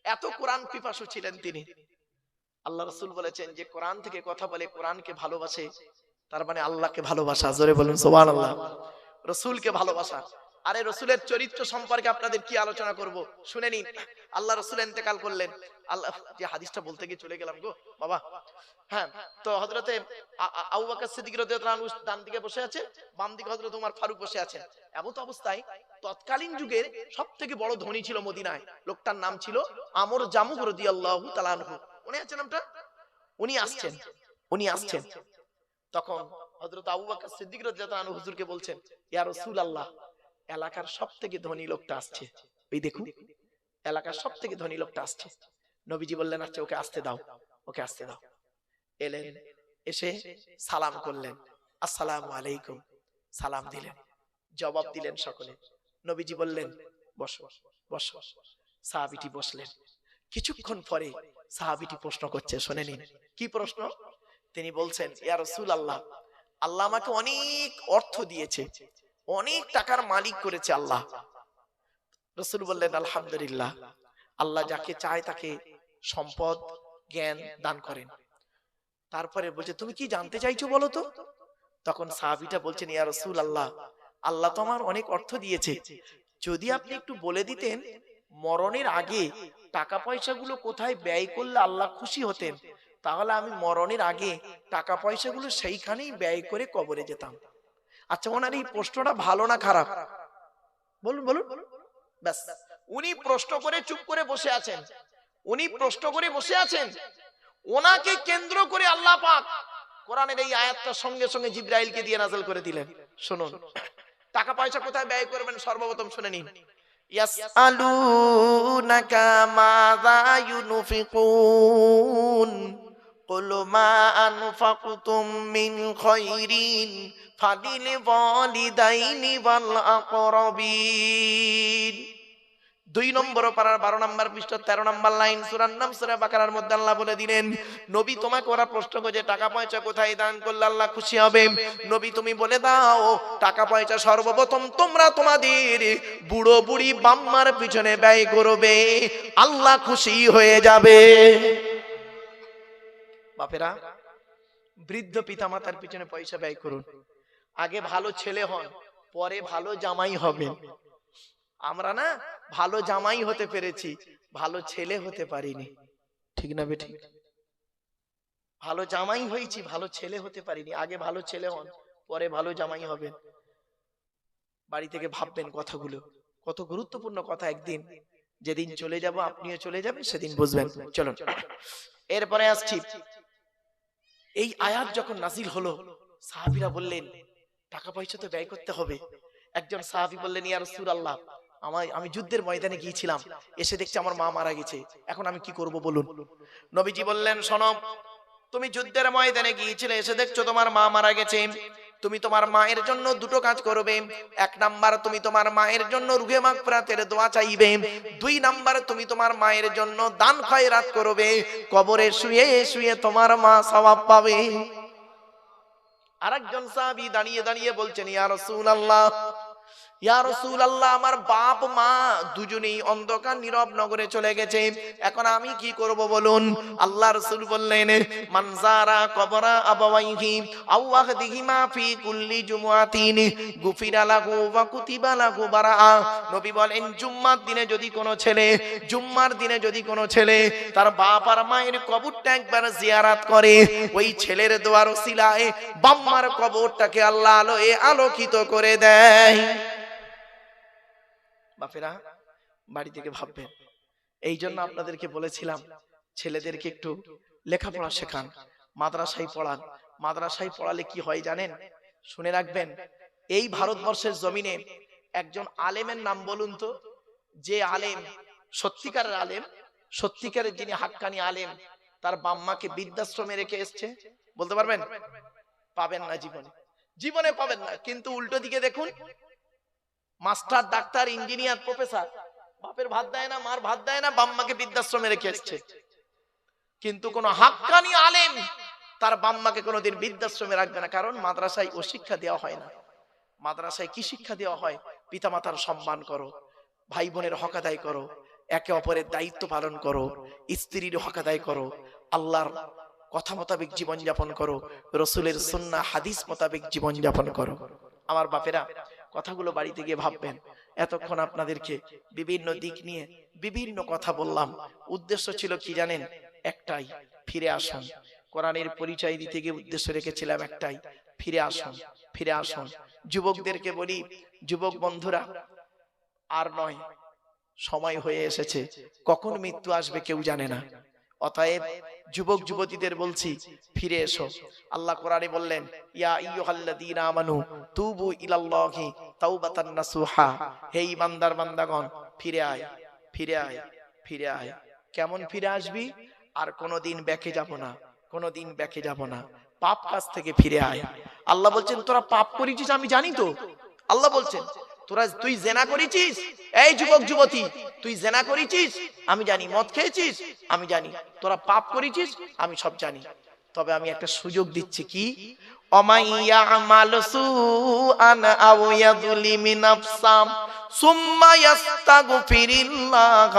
এত কোরআন পিপাসু ছিলেন তিনি। আল্লাহ রাসূল বলেছেন যে কোরআন থেকে কথা বলে, কোরআনকে ভালোবাসে, তার মানে আল্লাহকে ভালোবাসা। জোরে বলুন সুবহানাল্লাহ। রাসূলকে ভালোবাসা। আরে রাসূলের চরিত্র সম্পর্কে আপনাদের কি আলোচনা করব, শুনে নিন। আল্লাহ রাসূল ইন্তেকাল করলেন। আল্লাহ, যে হাদিসটা বলতে গিয়ে চলে গেলাম গো বাবা। হ্যাঁ, তো হযরতে আবু বকর সিদ্দিক রাদিয়াল্লাহু আনহু ডান দিকে বসে আছে, বাম দিকে হযরত ওমর ফারুক বসে আছেন। এমত অবস্থায় তৎকালীন যুগের সবথেকে বড় ধনী ছিল মদিনায়, লোকটার নাম ছিল আমর জামুহ রাদিয়াল্লাহু তাআলা আনহু। মনে আছে নামটা? উনি আসছেন। তখন হযরত আবু বকর সিদ্দিক রাদিয়াল্লাহু আনহু হুজুরকে বলছেন, ইয়া রাসূলুল্লাহ, এলাকার সবথেকে ধনী লোকটা আসছে, এই দেখুন এলাকার সবথেকে ধনী লোকটা আসছে। নবীজি বললেন, আচ্ছা ওকে আসতে দাও, ওকে আসতে দাও। এলেন, এসে সালাম করলেন, আসসালামু আলাইকুম, সালাম দিলেন, জবাব দিলেন সকলে। নবীজি বললেন, বসো বসো। সাহাবীটি বসলেন। কিছুক্ষণ পরে সাহাবীটি প্রশ্ন করছে, শুনে নিন কি প্রশ্ন। তিনি বলছেন, ইয়া রাসূলুল্লাহ, আল্লাহ আমাকে অনেক অর্থ দিয়েছে, অনেক টাকার মালিক করেছে আল্লাহ। রাসূল বললেন, আলহামদুলিল্লাহ, আল্লাহ যাকে চায় তাকে সম্পদ জ্ঞান দান করেন। তারপরে বলছে, তুমি কি জানতে চাইছো বলো তো? তখন সাহাবীটা বলছেন, ইয়া রাসূলুল্লাহ, আল্লাহ তো আমার অনেক অর্থ দিয়েছে, যদি আপনি একটু বলে দিতেন মরণের আগে টাকা পয়সাগুলো কোথায় ব্যয় করলে আল্লাহ খুশি হতেন, তাহলে আমি মরণের আগে টাকা পয়সাগুলো সেইখানেই ব্যয় করে কবরে যেতাম। আচ্ছা, ওনার এই প্রশ্নটা ভালো না খারাপ? বলুন বলুন। ব্যাস, উনি প্রশ্ন করে চুপ করে বসে আছেন। উনি প্রশ্ন করে বসে আছেন, ওনাকে কেন্দ্র করে আল্লাহ পাক কোরআনের এই আয়াতটা সঙ্গে সঙ্গে জিবরাইলকে দিয়ে নাযিল করে দিলেন। শুনুন, টাকা পয়সা কোথায় ব্যয় করবেন সর্বপ্রথম শুনে নিন। ইয়াসআলুনাকা মাযা ইউনফিকুন কুল মা আনফাকতুম মিন খায়রিন ফালিল ওয়ালিদাইনি ওয়াল আকরাবিন। 2 নম্বর পারার 12 নম্বর পৃষ্ঠা 13 নম্বর লাইন, সূরার নাম সূরা বাকারার মধ্যে আল্লাহ বলে দিলেন, নবী তোমাকে ওরা প্রশ্ন করে টাকা পয়সা কোথায় দান করলে আল্লাহ খুশি হবে, নবী তুমি বলে দাও টাকা পয়সা সর্বপ্রথম তোমরা তোমাদের বুড়ো বুড়ি বাম্মার পিছনে ব্যয় করবে, আল্লাহ খুশি হয়ে যাবে। বাপেরা, বৃদ্ধ পিতামাতার পিছনে পয়সা ব্যয় করুন। আগে ভালো ছেলে হন, পরে ভালো জামাই হবেন। আমরা না ভালো জামাই হতে পেরেছি, ভালো ছেলে হতে পারিনি, ঠিক না বেঠিক? ভালো জামাই হয়েছি, ভালো ছেলে হতে পারিনি। আগে ভালো ছেলে হন, পরে ভালো জামাই হবেন। বাড়ি থেকে ভাববেন কথাগুলো, কত গুরুত্বপূর্ণ কথা। একদিন যেদিন চলে যাব, আপনিও চলে যাবেন, সেদিন বুঝবেন। চলুন এরপরে আসছি। এই আয়াত যখন নাজিল হলো, সাহাবীরা বললেন টাকা পয়সা তো ব্যয় করতে হবে। একজন সাহাবী বললেন, ইয়া রাসূলুল্লাহ, আমি যুদ্ধের ময়দানে গিয়েছিলাম, এসে দেখছি আমার মা মারা গেছে, এখন আমি কি করব বলুন। নবীজি বললেন, শোনো, তুমি যুদ্ধের ময়দানে গিয়েছিলে, এসে দেখছো তোমার মা মারা গেছে, তুমি তোমার মায়ের জন্য দুটো কাজ করবে। 1 নাম্বার, তুমি তোমার মায়ের জন্য রুহে মাগফিরাতের দোয়া চাইবে। 2 নাম্বার, তুমি তোমার মায়ের জন্য দান খয়রাত করবে, কবরে শুয়ে শুয়ে তোমার মা সওয়াব পাবে। আরেকজন সাহাবী দাঁড়িয়ে দাঁড়িয়ে বলছেন, ইয়া রাসূলুল্লাহ, ইয়া রাসূলুল্লাহ, আমার বাপ মা দুজনেই অন্ধকার নীরব নগরে চলে গেছে, এখন আমি কি করব বলুন। আল্লাহ রাসূল বললেন, মান যারা কবরা আবাওয়াইহি আও আহদিহিমা ফি কুল্লি জুমআতিন গুফিরা লাহু ওয়া কুতিবা লাহু বারাআ। নবী বলেন, জুম্মার দিনে যদি কোনো ছেলে তার বাপ আর মায়ের কবরটা একবার জিয়ারত করে, ওই ছেলের দোয়ার ওসিলায় বাম্মার কবরটাকে আল্লাহ আলোয় আলোকিত করে দেয়। বাপেরা, বাড়ি থেকে ভাববেন। এই জন্য আপনাদেরকে বলেছিলাম ছেলেদেরকে একটু লেখাপড়া শেখান, মাদ্রাসায় পড়ান। মাদ্রাসায় পড়ালে কি হয় জানেন? শুনে রাখবেন, এই ভারতবর্ষের জমিনে একজন আলেমের নাম বলুন তো, যে আলেম সত্যিকারের আলেম, সত্যিকারের যিনি হাক্কানি আলেম, তার বাম্মাকে বৃদ্ধাশ্রমে রেখে এসছে, বলতে পারবেন? পাবেন না, জীবনে পাবেন না। কিন্তু উল্টো দিকে দেখুন, মাস্টার, ডাক্তার, ইঞ্জিনিয়ার, প্রফেসর, বাপের ভাত দেয় না, মার ভাত দেয় না, বাম্মাকে বৃদ্ধাশ্রমে রেখে এসছে। কিন্তু কোন হাক্কানি আলেম তার বাম্মাকে কোনোদিন বৃদ্ধাশ্রমে রাখবে না, কারণ মাদ্রাসায় ও শিক্ষা দেওয়া হয় না। মাদ্রাসায় কি শিক্ষা দেওয়া হয়? পিতামাতার সম্মান করো, ভাই বোনের হক আদায় করো, একে অপরের দায়িত্ব পালন করো, স্ত্রীর হক আদায় করো, আল্লাহর কথা মোতাবেক জীবন যাপন করো, রসুলের সুন্নাহ হাদিস মোতাবেক জীবন যাপন করো। আমার বাপেরা, কথাগুলো বাড়িতে গিয়ে ভাববেন। এতক্ষণ আপনাদেরকে বিভিন্ন দিক নিয়ে বিভিন্ন কথা বললাম। উদ্দেশ্য ছিল কি জানেন? একটাই, ফিরে আসুন। কোরআনের পরিচয় দিতে গিয়ে উদ্দেশ্য রেখেছিলাম একটাই, ফিরে আসুন, ফিরে আসুন। যুবকদেরকে বলি, যুবক বন্ধুরা, আর নয়, সময় হয়ে এসেছে। কখন মৃত্যু আসবে কেউ জানে না। অতএব যুবক যুবতীদের বলছি, ফিরে এসো। আল্লাহ কোরআনে বললেন, ইয়া আইয়ুহাল্লাযীনা আমানু তুবু ইলাল্লাহি তাওবাতান নাসুহা। হে ইমানদার বান্দাগণ, ফিরে আয়, ফিরে আয়, ফিরে আয়। কেমন ফিরে আসবি? আর কোনোদিন ব্যাকে যাব না, কোনোদিন ব্যাকে যাব না। পাপ কাজ থেকে ফিরে আয়। আল্লাহ বলছেন, তোরা পাপ করেছিস আমি জানি তো। আল্লাহ বলছেন, তুই জেনা করেছিস, এই যুবক যুবতী, তুই জেনা করেছিস আমি জানি, মদ খেয়েছিস আমি জানি, তোরা পাপ করেছিস আমি সব জানি। তবে আমি একটা সুযোগ দিচ্ছি, কি? অমাইয়া আমাল সুআন আও ইয়াযলিমি নাফসাম সুম্মা ইয়াস্তাগফিরিল্লাহ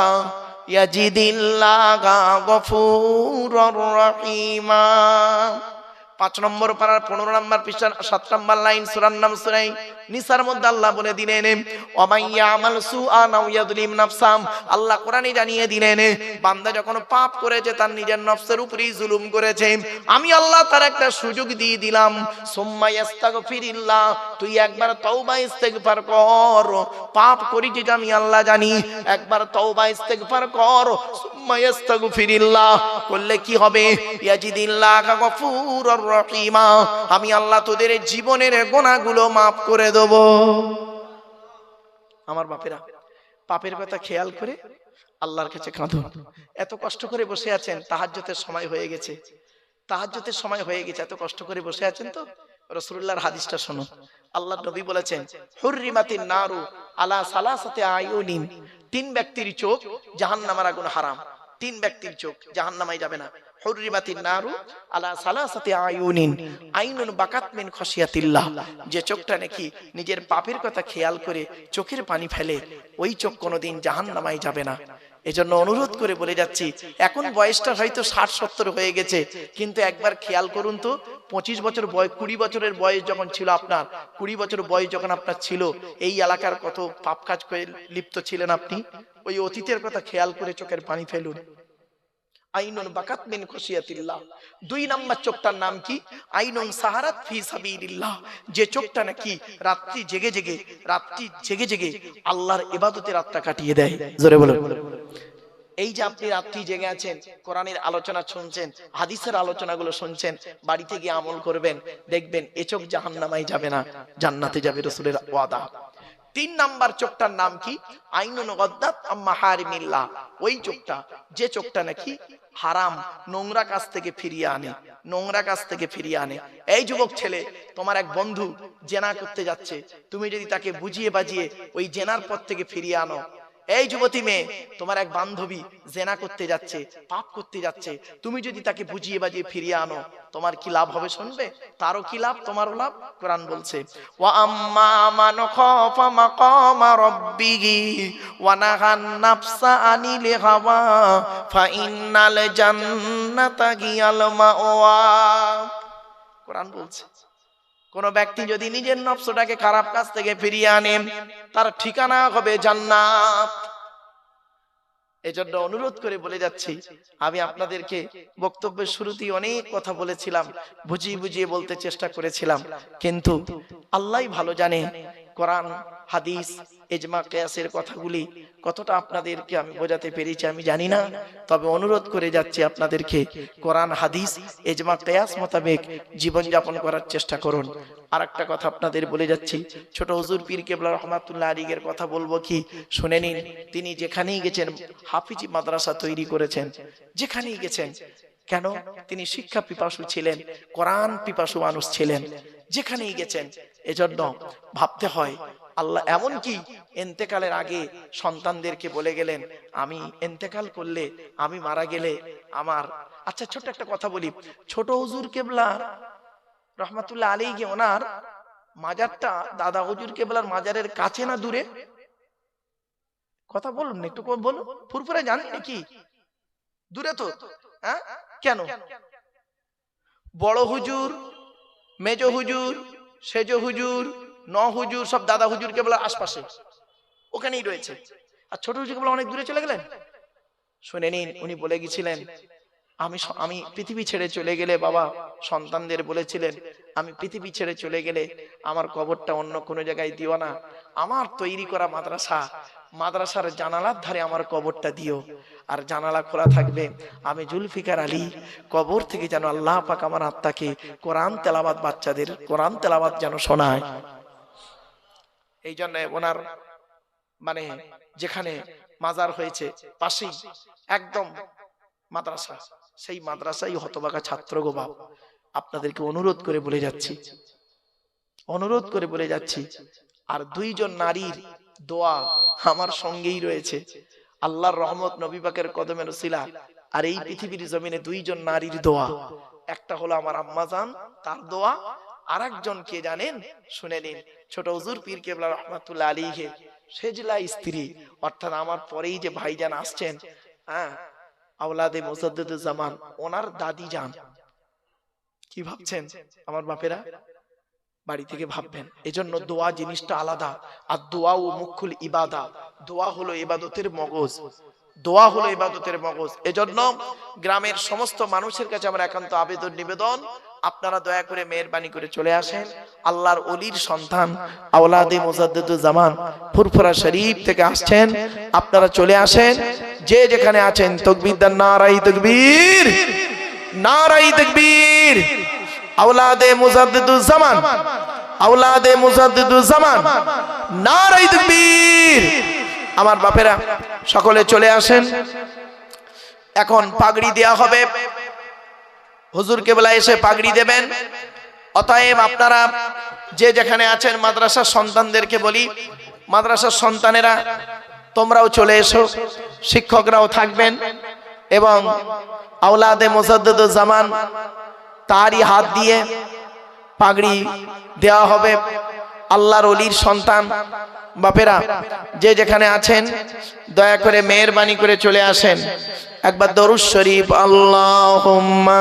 ইয়াজিদিল্লাহা গফুরুর রহিমা। 5 নম্বর পারার 15 নম্বর পৃষ্ঠার 7 নম্বর লাইন, সূরার নাম সূরা নিসার মধ্যে আল্লাহ বলে দিলেন, ওয়ামাইয়া আমাল সুআন আও ইয়াযলিম নাফসাম। আল্লাহ কোরআনে জানিয়ে দিলেন, বান্দা যখন পাপ করেছে, তার নিজের নফসের উপরেই জুলুম করেছে, আমি আল্লাহ তার একটা সুযোগ দিয়ে দিলাম। সুম্মা ইস্তাগফিরিল্লাহ, তুই একবার তওবা ইস্তেগফার কর। পাপ করেছিস আমি আল্লাহ জানি, একবার তওবা ইস্তেগফার কর। সুম্মা ইস্তাগফিরিল্লাহ করলে কি হবে? ইয়াজিদিল্লাহা গফুরুর রহিমা, আমি আল্লাহ তোদের জীবনের গুনাহগুলো মাফ করে দেব। আমার বাপেরা, পাপের কথা খেয়াল করে আল্লাহর কাছে কাঁদুন। এত কষ্ট করে বসে আছেন, তাহাজ্জুদের সময় হয়ে গেছে, তাহাজ্জুদের সময় হয়ে গেছে, এত কষ্ট করে বসে আছেন তো রাসূলুল্লাহর হাদিসটা শোনো। আল্লাহর নবী বলেছেন, হুররিমাতিন নারু আলা সালাসাতি আয়ুনিন। 3 ব্যক্তির চোখ জাহান্নামের আগুন হারাম। 3 ব্যক্তির চোখ জাহান্নামে যাবে না। হুররিমাতিন নারু আলা সালাসাতি আয়ুনিন আইনুন বাকাত মিন খাশিয়াতিল্লাহ। যে চোখটা নাকি নিজের পাপের কথা খেয়াল করে চোখের পানি ফেলে, ওই চোখ কোনোদিন জাহান্নামে যাবে না। এজন্য অনুরোধ করে বলে যাচ্ছি, এখন বয়সটা হয়তো 60-70 হয়ে গেছে, কিন্তু একবার খেয়াল করুন তো, 25 বছর বয়স, 20 বছরের বয়স যখন ছিল আপনার, 20 বছর বয়স যখন আপনার ছিল, এই এলাকার কত পাপ কাজ করে লিপ্ত ছিলেন আপনি। ওই অতীতের কথা খেয়াল করে চোখের পানি ফেলুন। আইনুন বাকাত মিন খাশিয়াতিল্লাহ। 2 নাম্বার চোখটার নাম কি? আইনুন সাহারাত ফি সাবিলিল্লাহ। যে চোখটা নাকি রাত্রি জেগে জেগে আল্লাহর ইবাদতে রাতটা কাটিয়ে দেয়। জোরে বলুন। এই যে আপনি রাত্রি জেগে আছেন, কোরআনের আলোচনা শুনছেন, হাদিসের আলোচনাগুলো শুনছেন, বাড়িতে গিয়ে আমল করবেন, দেখবেন এ চোখ জাহান্নামে যাবে না, জান্নাতে যাবে, রাসূলের ওয়াদা। 3 নাম্বার চোখটার নাম কি? আইনুন গাদ্দাত আম্মা হারিমিল্লাহ। ওই চোখটা, যে চোখটা নাকি হারাম নোংরা কাজ থেকে ফিরিয়ে আনে, নোংরা কাজ থেকে ফিরিয়ে আনে। এই যুবক ছেলে, তোমার এক বন্ধু জেনা করতে যাচ্ছে, তুমি যদি তাকে বুঝিয়ে বাজিয়ে ওই জেনার পথ থেকে ফিরিয়ে আনো। এই যুবতী মেয়ে, তোমার এক বান্ধবী জেনা করতে যাচ্ছে, পাপ করতে যাচ্ছে, তুমি যদি তাকে বুঝিয়ে বাজিয়ে ফিরিয়ে আনো, তোমার কি লাভ হবে শুনবে? তারও কি লাভ, তোমারও লাভ। কোরআন বলছে, ওয়া আম্মা মান খাফা মাকামা রাব্বিহি ওয়া নাহান নাফসা আনিল হাওয়া ফা ইন্নাল জান্নাতা হিয়াল মাওয়া। কোরআন বলছে, কোন ব্যক্তি যদি নিজের নফসটাকে খারাপ কাজ থেকে ফিরিয়ে আনেন, তার ঠিকানা হবে জান্নাত। এজন্য অনুরোধ করে বলে যাচ্ছি, আমি আপনাদেরকে বক্তব্যের শুরুতেই অনেক কথা বলেছিলাম, বুঝিয়ে বুঝিয়ে বলতে চেষ্টা করেছিলাম, কিন্তু আল্লাহই ভালো জানে কোরআন হাদিস ইজমা কিয়াসের কথাগুলি কতটা আপনাদেরকে আমি বোঝাতে পেরেছি আমি জানি না। তবে অনুরোধ করে যাচ্ছি আপনাদেরকে, কোরআন হাদিস ইজমা কিয়াস মোতাবেক জীবন যাপন করার চেষ্টা করুন। আর একটা কথা আপনাদের বলে যাচ্ছি, ছোট হুজুর পীর কেবলা রহমাতুল্লাহ আলাইহির কথা বলবো কি, শুনে নিন। তিনি যেখানেই গেছেন হাফিজি মাদ্রাসা তৈরি করেছেন, যেখানেই গেছেন। কেন? তিনি শিক্ষা পিপাসু ছিলেন, কোরআন পিপাসু মানুষ ছিলেন, যেখানেই গেছেন। এজন্য ভাবতে হয়, আল্লাহ এমন কি ইন্তেকালের আগে সন্তানদেরকে বলে গেলেন, আমি ইন্তেকাল করলে, আমি মারা গেলে আমার, আচ্ছা ছোট একটা কথা বলি, ছোট হুজুর কেবলা রহমাতুল্লাহ আলাইহি ওনার মাজারটা দাদা হুজুর কেবলার মাজারের কাছে না দূরে? কথা বলুন না, একটু বলুন। ফুরফুরে জানেন নাকি? দূরে তো। হ্যাঁ, কেন? বড় হুজুর, মেজ হুজুর, সেজ হুজুর, ন হুজুর সব দাদা হুজুর কেবলার আশপাশে, ওখানেই রয়েছে। আর ছোট হুজুর কেবলা অনেক দূরে চলে গেলেন। শুনে নিন, উনি বলে গেছিলেন, আমি পৃথিবী ছেড়ে চলে গেলে, বাবা সন্তানদের বলেছিলেন, আমি পৃথিবী ছেড়ে চলে গেলে আমার কবরটা অন্য কোনো জায়গায় দিও না, আমার তৈরি করা মাদ্রাসার জানালার ধারে আমার কবরটা দিও, আর জানালা খোলা থাকবে, আমি জুলফিকার আলী কবর থেকে যেন আল্লাহ পাক আমার আত্মাকে কোরআন তেলাওয়াত, বাচ্চাদের কোরআন তেলাওয়াত যেন শোনায়। এই জন্য ওনার মানে যেখানে মাজার হয়েছে পাশেই একদম মাদ্রাসা, সেই মাদ্রাসায় হতভাগা ছাত্র গো বাপ, আপনাদেরকে অনুরোধ করে বলে যাচ্ছি, আর দুইজন নারীর দোয়া আমার সঙ্গেই রয়েছে, আল্লাহর রহমত, নবী পাকের কদমের উসিলা, আর এই পৃথিবীর জমিনে দুইজন নারীর দোয়া, একটা হলো আমার আম্মা জান, তার দোয়া, আর একজন কে জানেন? শুনে নিন, ছোট হুজুর পীর কেবলা রহমাতুল্লাহ আলাইহি সেজলা স্ত্রী, অর্থাৎ আমার পরেই যে ভাইজান আসছেন, হ্যাঁ, আওলাদে মুজাদ্দিদুজ্জামান, ওনার দাদি যান। কি ভাবছেন আমার বাপেরা? বাড়ি থেকে ভাববেন। এজন্য দোয়া জিনিসটা আলাদা, আর দোয়া ও মুখুল ইবাদা, দোয়া হলো ইবাদতের মগজ, দোয়া হলো ইবাদতের মগজ। এজন্য গ্রামের সমস্ত মানুষের কাছে আমার একান্ত আবেদন নিবেদন, আপনারা দয়া করে মেহেরবানি করে চলে আসেন। আল্লাহর ওলির সন্তান আওলাদে মুজাদ্দিদুজ্জামান ফুরফুরা শরীফ থেকে আসছেন, আপনারা চলে আসেন। যে যেখানে আছেন তাকবীর দেন, নারায়ে তাকবীর, নারায়ে তাকবীর। আওলাদে মুজাদ্দিদুজ্জামান, আওলাদে মুজাদ্দিদুজ্জামান, নারায়ে তাকবীর। আমার বাপেরা সকলে চলে আসেন। এখন পাগড়ি দেয়া হবে, হুজুর কেবলা এসে পাগড়ি দেবেন। অতএব আপনারা যে যেখানে আছেন, মাদ্রাসার সন্তানদেরকে বলি, মাদ্রাসার সন্তানেরা তোমরাও চলে এসো, শিক্ষকরাও থাকবেন, এবং আওলাদে মুজাদ্দিদুজ্জামান তারই হাত দিয়ে পাগড়ি দেওয়া হবে। আল্লাহর ওলির সন্তান বাপেরা যে যেখানে আছেন দয়া করে মেহেরবানি করে চলে আসেন। একবার দরুদ শরীফ, আল্লাহুম্মা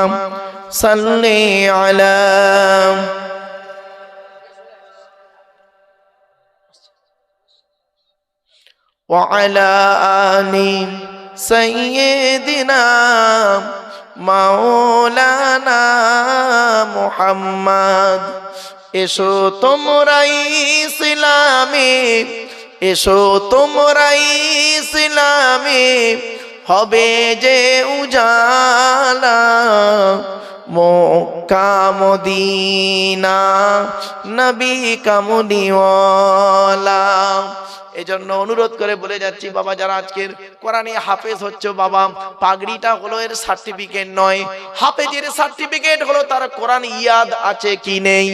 সাল্লি আলা ওয়া আলা আলি সাইয়্যিদিনা মাওলানা মুহাম্মদ। এসো তোমরাই ইসলামে, এসো তোমরাই ইসলামে, হবে যে উজালা, মক্কা মদিনা নবী কামলিওয়ালা। এজন্য অনুরোধ করে বলে যাচ্ছি, বাবা যারা আজকের কোরআনে হাফেজ হচ্ছে, বাবা পাগড়িটা হলো এর সার্টিফিকেট নয়, হাফেজের সার্টিফিকেট হলো তার কোরআন ইয়াদ আছে কি নেই,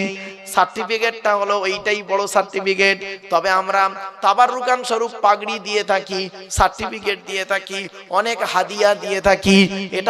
সার্টিফিকেটটা হলো এইটাই বড় সার্টিফিকেট। তবে আমরা তাবাররুকান স্বরূপ পাগড়ি দিয়ে থাকি, সার্টিফিকেট দিয়ে থাকি, অনেক হাদিয়া দিয়ে থাকি, এটা